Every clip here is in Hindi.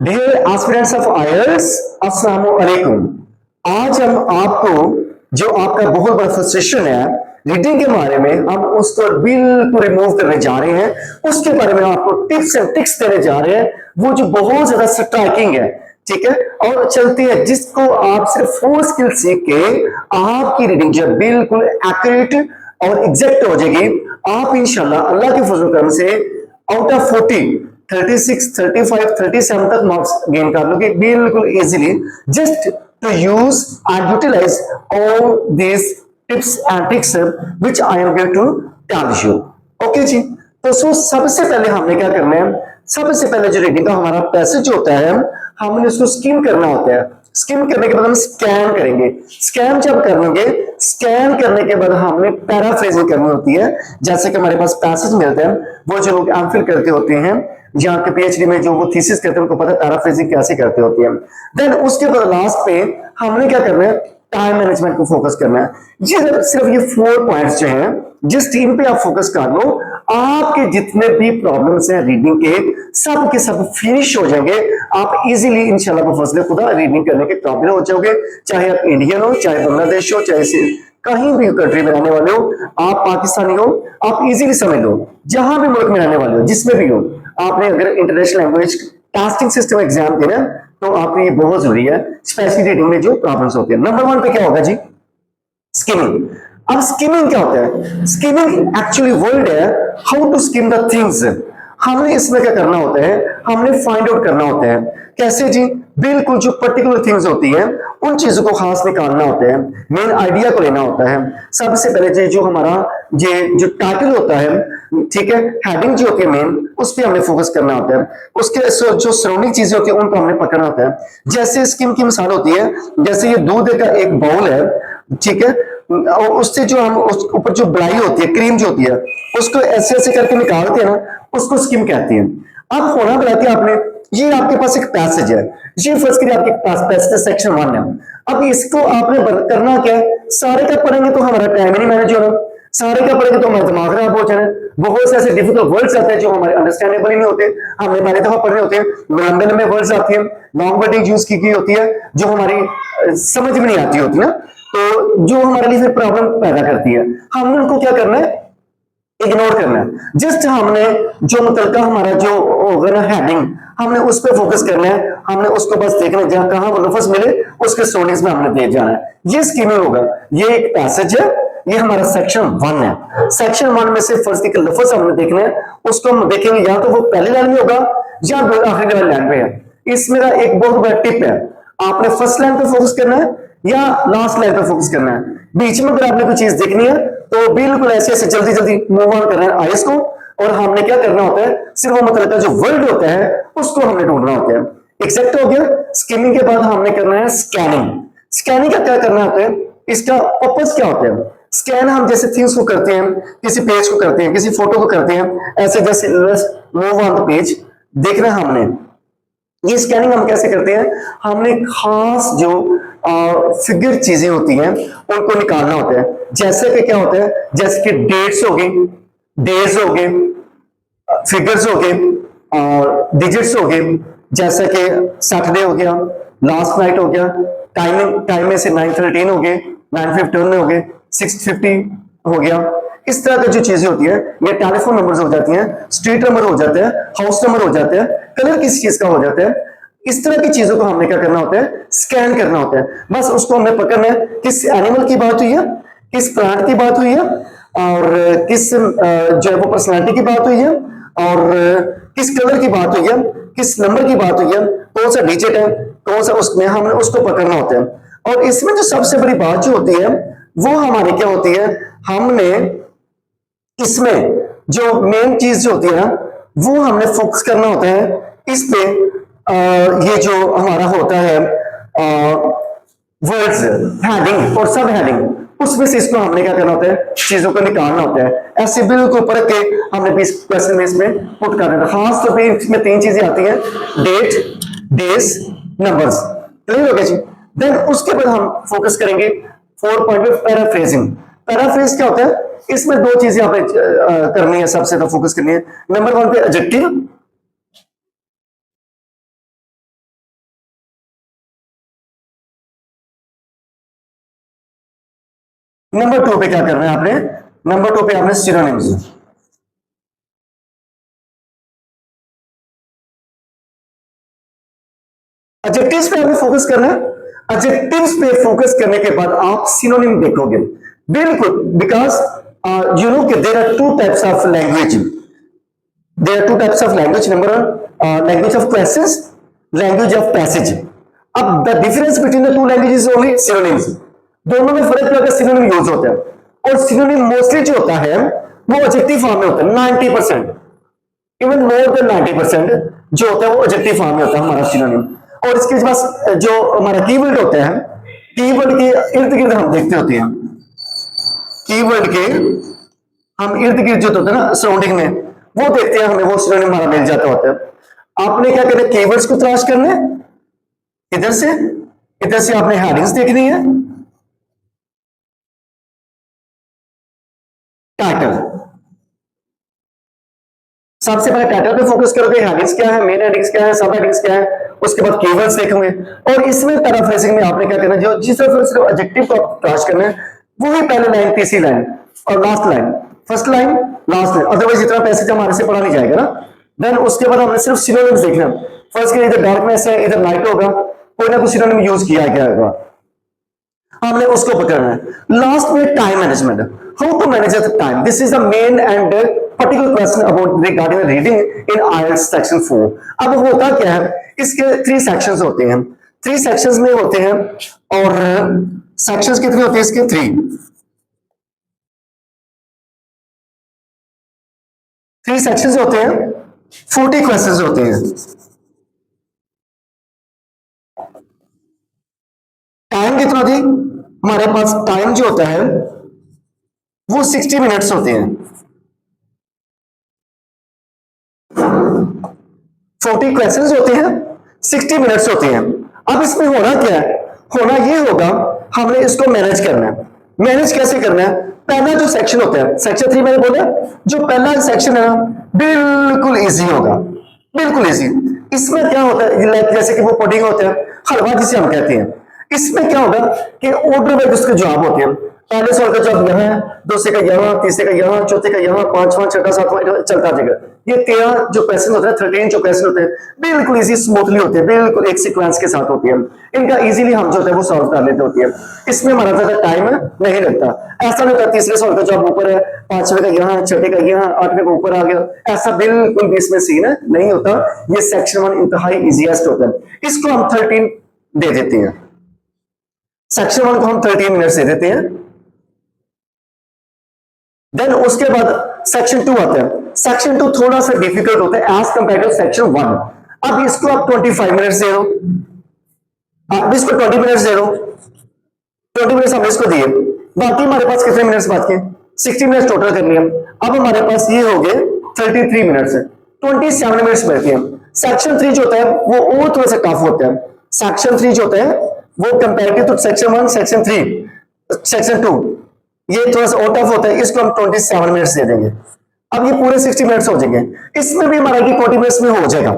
डियर एस्पिरेंट्स ऑफ आईएएस, अस्सलाम वालेकुम। आज हम आपको जो आपका बहुत बड़ा फ्रस्ट्रेशन है रीडिंग के बारे में, हम उसको बिल्कुल रिमूव करने जा रहे हैं। उसके बारे में आपको टिप्स एंड ट्रिक्स देने जा रहे हैं, वो जो बहुत ज्यादा स्ट्राइकिंग है, ठीक है। और चलती है जिसको आप सिर्फ 4 स्किल सीख के आपकी रीडिंग जो बिल्कुल एक्यूरेट और एग्जैक्ट हो जाएगी। आप इंशाल्लाह अल्लाह के फजल करम से आउट ऑफ 40 36 35 37 तक मार्क्स गेन कर लोगे बिल्कुल easily, just to use and utilize all this tips and tricks which I am going to tell you. Okay जी, तो सबसे पहले हमने क्या करना है, सबसे पहले जो रीडिंग का हमारा पैसेज होता है हमने उसको स्किम करना होता है। स्किम करने के बाद हम स्कैन करेंगे। स्कैन जब करेंगे, स्कैन करने के बाद हमने पैराफ्रेजिंग करनी होती है। जैसे कि हमारे पास पैसेज मिलते हैं, वो जो लोग एमफिल करते होते हैं यहाँ के पीएचडी में जो वो थीसिस करते हैं उनको पता है पैराफ्रेजिंग कैसे करते होते हैं। देन उसके बाद लास्ट पे हमने क्या करना है, टाइम मैनेजमेंट को फोकस करना है। ये सिर्फ ये 4 पॉइंट्स जो हैं, जिस टीम पे आप फोकस कर लो, आपके जितने भी प्रॉब्लम्स हैं रीडिंग के सब के सब फिनिश हो जाएंगे। आप इजीली इंशाल्लाह बफजले खुदा रीडिंग करने के काबिल हो जाओगे। चाहे आप इंडियन हो, चाहे बांग्लादेश हो, चाहे कहीं भी कंट्री में रहने वाले हो, आप पाकिस्तानी हो, आप इजीली समझ लो। जहां भी मुल्क में रहने वाले हो, जिसमें भी हो, आपने अगर international language testing system exam देना तो आपने ये बहुत जरूरी है, स्पेशली रीडिंग में जो प्रॉब्लम्स होती है। नंबर 1 पे क्या होगा जी, स्किमिंग। अब स्किमिंग क्या होता है? स्किमिंग एक्चुअली वर्ड है how to skim the things. हमने इसमें क्या करना होता है, हमने फाइंड आउट करना होता है। कैसे जी? बिल्कुल जो पर्टिकुलर थिंग्स होती हैं उन चीजों को खास निकालना होता है, मेन आइडिया को लेना होता है। सबसे पहले जो हमारा ये जो टाइटल होता है, ठीक है, हेडिंग जो होती है मेन, उस पर हमने फोकस करना होता है। उसके जो सराउंडिंग चीजें होती है उनको हमने पकड़ना होता है। जैसे स्किम की मिसाल होती है, जैसे ये दूध का एक बाउल है, ठीक है, और उससे जो हम उस ऊपर जो बलाई होती है, क्रीम जो होती है, उसको ऐसे ऐसे करके निकालते हैं ना, उसको स्किम कहते हैं। अब होना बनाती है आपने, ये आपके पास एक पैसेज है, ये फर्स्ट करिए आपके पास पैसेज सेक्शन 1 है। अब इसको आपने करना क्या है, सारे का पढ़ेंगे तो हमारा टाइम ही नहीं मैनेज होना, सारे का पढ़ेंगे तो हमारा दिमाग खराब हो जाना। बहुत से ऐसे डिफिकल्ट वर्ड्स आते हैं जो हमारे अंडरस्टैंडेबल ही नहीं होते, हमने पहले दफा पढ़ने होते हैं। लंबे लंबे वर्ड्स आते हैं, लॉन्ग वर्डिंग यूज की गई होती है जो हमारी समझ में नहीं आती होती ना, तो जो हमारे लिए फिर प्रॉब्लम पैदा करती है। हमने उनको क्या करना है, इग्नोर करना है। जस्ट हमने जो मुतलका हमारा जो होगा ना हेडिंग, हमने उस पर फोकस करना है। हमने उसको बस देखना है, जहां कहां वो लफ्ज मिले उसके स्टोरीज में हमने देख जाना है। ये स्कीमिंग होगा। ये एक पैसेज है, ये हमारा सेक्शन 1 है। सेक्शन 1 में से फर्स्ट के लफ्ज हमने देखने हैं, उसको हम देखेंगे या तो वो पहली लाइन में होगा या आखिरी लाइन में है। इसमें एक बहुत बड़ा टिप है, आपने फर्स्ट लाइन पे फोकस करना है या लास्ट लाइन पे फोकस करना है। बीच में अगर आपने कोई चीज देखनी है तो बिल्कुल ऐसे ऐसे जल्दी जल्दी मूव ऑन करना है आइस को, और हमने क्या करना होता है, सिर्फ वो मतलब जो वर्ड होता है उसको हमने ढूंढना होता है। एक्सेप्ट हो गया। स्किमिंग के बाद हमने करना है स्कैनिंग। स्कैनिंग का क्या करना होता है, इसका पर्पस क्या होता है? स्कैन हम जैसे थिंग्स को करते हैं, किसी पेज को करते हैं, किसी फोटो को करते हैं, ऐसे जैसे मूव ऑन द पेज देखना है हमने। ये स्कैनिंग हम कैसे करते हैं, हमने खास जो फिगर चीजें होती हैं उनको निकालना होता है। जैसे कि क्या होता है, जैसे कि डेट्स हो गई, डेज हो गए, फिगर्स हो गए और डिजिट्स हो गए। जैसे कि सैटरडे हो गया, लास्ट नाइट हो गया, टाइम में से 9:13 हो गए, 9:15 हो गए, 6:50 हो गया। इस तरह की जो चीजें होती है, ये टेलीफोन नंबर्स हो जाती हैं, स्ट्रीट नंबर हो जाते हैं, हाउस नंबर हो जाते हैं, कलर किसी चीज का हो जाता है। इस तरह की चीजों को हमने क्या करना होता है, स्कैन करना होता है। बस उसको हमें पकड़ना है, किस एनिमल की बात हुई है, किस प्लांट की बात हुई है, और किस जो है वो पर्सनैलिटी की बात हुई है, और किस कलर की बात हुई है, किस नंबर की बात हुई है, कौन सा डिजिट है, कौन सा, उसमें हमने उसको पकड़ना होता है। और इसमें जो सबसे बड़ी बात जो होती है वो हमारी क्या होती है, हमने इसमें जो मेन चीज जो होती है ना, वो हमने फोकस करना होता है इस पे। ये जो हमारा होता है वर्ड्स, हेडिंग और सब हेडिंग, उसमें से इसको हमने क्या करना होता है, चीजों को निकालना होता है। ऐसे बिल्कुल पढ़ के हमने 20 क्वेश्चन में इसमें पुट करना है। खास तौर पे इसमें 3 चीजें आती हैं, डेट, डेज, नंबर्स। क्लियर हो गया जी? देन उसके बाद हम फोकस करेंगे 4 पॉइंट पे, पैराफ्रेजिंग। पैराफ्रेज क्या होता है, इसमें 2 चीजें आपने करनी है, सबसे ज्यादा फोकस करनी है। नंबर 1 पे एडजेक्टिव, नंबर 2 पे क्या करना है आपने, नंबर 2 पे आपने सिनोनिम्स, एडजेक्टिव्स पे आपने फोकस करना है। एडजेक्टिव्स पे फोकस करने के बाद आप सिनोनिम देखोगे, बिल्कुल, बिकॉज यू नो कि there are two types of language, there are two types of language, number 1 language of questions, language of passage. अब the difference between the two languages only synonyms, दोनों में फर्क क्या है, सिनोनिम यूज होता है, और सिनोनिम मोस्टली जो होता है वो एडजेक्टिव फॉर्म में होता है, 90%, इवन मोर देन 90% जो होता है वो एडजेक्टिव फॉर्म में होता है हमारा सिनोनिम। और इसके पास जो हमारा कीवर्ड होता है, कीवर्ड के इर्द गिर्द हम देखते होते हैं, कीवर्ड के हम इर्द गिर्द जो होता है ना सराउंडिंग में, वो देखते हैं, हमें वो सिनोनिम हमारा मिल जाता होता है। आपने क्या करना है, कीवर्ड्स को तलाश करना है, इधर से आपने हेडिंग्स देखनी है, टाइटल, सबसे पहले टाइटल पे फोकस करोगे, हेडिंग्स क्या है, मेन हेडिंग्स क्या है, सब हेडिंग्स क्या है, उसके बाद कीवर्ड्स देखोगे, और इसमें पैराफ्रेजिंग में आपने क्या करना है, जो जिस तरह सिर्फ एडजेक्टिव को तलाश करना है, वही पहले लाइन, तीसरी लाइन और last line, first line last line, otherwise इतना पैसेज हमारे से पढ़ा नहीं जाएगा ना। देन उसके बाद हमने सिर्फ सिनोनिम्स देखना, फर्स्ट के इधर डार्कनेस है, इधर लाइट होगा, कोई ना कोई सिनोनिम यूज किया गया होगा, हमने उसको पकड़ना है। लास्ट में time management, how to manage the time, this is the main and particular question about regarding reading in IELTS section 4। अब होता क्या है, इसके 3 सेक्शंस होते हैं, 3 सेक्शंस में होते हैं, और सेक्शंस कितने होते हैं इसके, 3 सेक्शंस होते हैं, 40 क्वेश्चंस होते हैं। टाइम कितना थी हमारे पास, टाइम जो होता है वो 60 मिनट्स होते हैं, 40 क्वेश्चंस होते हैं, 60 मिनट्स होते हैं। अब इसमें होना क्या है, होना ये होगा, हमने इसको मैनेज करना है। मैनेज कैसे करना है, पहला जो सेक्शन होता है, सेक्शन 3 मैंने बोला, जो पहला सेक्शन है बिल्कुल इजी होगा, बिल्कुल इजी। इसमें क्या होता है, जैसे कि वो पुडिंग होता है, हलवा जिसे हम कहते हैं, इसमें क्या होगा कि ऑर्डर वाइज उसके जवाब होते हैं, पहले सवाल का जवाब यहाँ है, दूसरे का यहाँ, तीसरे का यहाँ, चौथे का यहाँ, पांचवा, छठा, सातवां चलता जाएगा। ये 13 जो क्वेश्चन होते हैं, 13 जो क्वेश्चन होते हैं, बिल्कुल इजी स्मूथली होते हैं, बिल्कुल एक सीक्वेंस के साथ होती है, इनका इजीली हम जो होता है वो सॉल्व कर लेते होते हैं। इसमें हमारा ज्यादा टाइम नहीं लगता, ऐसा नहीं होता तीसरे सवाल का जवाब ऊपर है, पांचवे का यहाँ, छठे का यहाँ, आठवें का ऊपर आ गया, ऐसा बिल्कुल भी इसमें सीन नहीं होता। ये सेक्शन 1 इंतहाई इजीएस्ट होता है, इसको हम 13 दे देते हैं, सेक्शन 1 को हम 13 मिनट्स दे देते हैं। देन उसके बाद सेक्शन 2 आता है, सेक्शन 2 थोड़ा सा डिफिकल्ट होता है एज कंपेयर टू सेक्शन 1। अब इसको आप 25 मिनट्स दे दो, अब इसको 20 मिनट्स दे दो, 20 मिनट्स हमने इसको दिए, बाकी हमारे पास कितने मिनट्स बात के, 60 मिनट्स टोटल करनी है। अब हमारे पास ये हो गए 33 मिनट्स, 27 मिनट्स बैठते हैं। सेक्शन 3 जो होता है वो और थोड़ा सा टफ होता है, सेक्शन 3 जो होता है वो comparative to section 1, section 3, section 2 ये थोड़ा सा और टफ होता है, इसको हम 27 मिनट्स दे देंगे। अब ये पूरे 60 मिनट्स हो जाएंगे, इसमें भी हमारा 40 मिनट्स में हो जाएगा।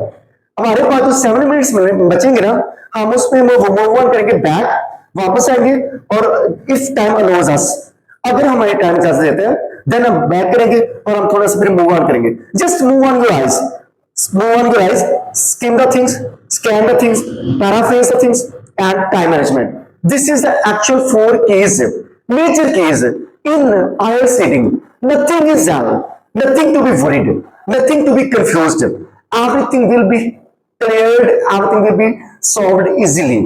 हमारे पास जो 7 मिनट्स में बचेंगे ना, हम उसमें मूव ऑन करेंगे, बैक वापस आएंगे, और इफ टाइम अलाउज अस, अगर हमारे टाइम इजाजत देता है, देन हम बैक करेंगे और हम थोड़ा सा फिर मूव ऑन करेंगे। Just move on your eyes, move on your eyes, skim the things, scan the things, paraphrase the things, and time management. This is the actual 4 keys, major keys in IELTS reading. Nothing is dull, nothing to be worried, nothing to be confused. Everything will be cleared, everything will be solved easily.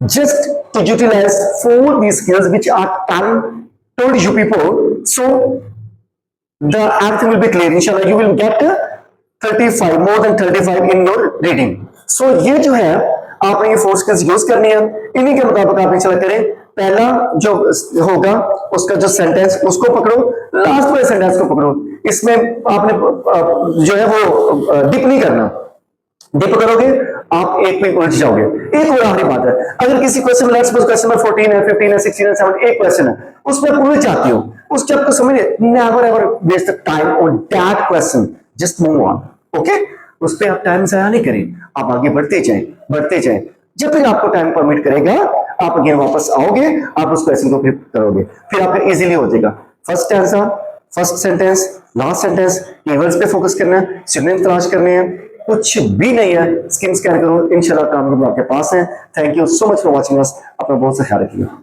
Just to utilize 4 these skills which are told you people, so the everything will be clear. Inshallah, you will get 35, more than 35 in your reading. So ये जो है आपने ये 4 skills यूज करनी है, इन्हीं के मुताबिक आप इंशाल्लाह करें। पहला जो होगा उसका जो सेंटेंस उसको पकड़ो, लास्ट वाले सेंटेंस को पकड़ो, इसमें आपने जो है वो डिप नहीं करना, डिप करोगे आप एक में उलझ जाओगे। एक और आखिरी बात है, अगर किसी क्वेश्चन में क्वेश्चन नंबर 14 है, 15 है, 16 है, 17 एक क्वेश्चन है, उसमें आप उलझ जाती हो, उस चीज को समझिए, never ever waste time on that question, just move on, okay. उस पर आप टाइम जाया नहीं करें, आप आगे बढ़ते जाएं, बढ़ते जाएं। जब भी आपको टाइम परमिट करेगा आप अगेन वापस आओगे, आप उस क्वेश्चन को फिर करोगे, फिर आपका इजीली हो जाएगा। First answer, first sentence, last sentence, keywords पे फोकस करना है, सिनोनिम तलाश करने हैं, कुछ भी नहीं है। स्किम स्कैन करो, इंशाल्लाह काम आपके पास है। Thank you so much for watching us. अपना बहुत सा ख्याल रखिएगा।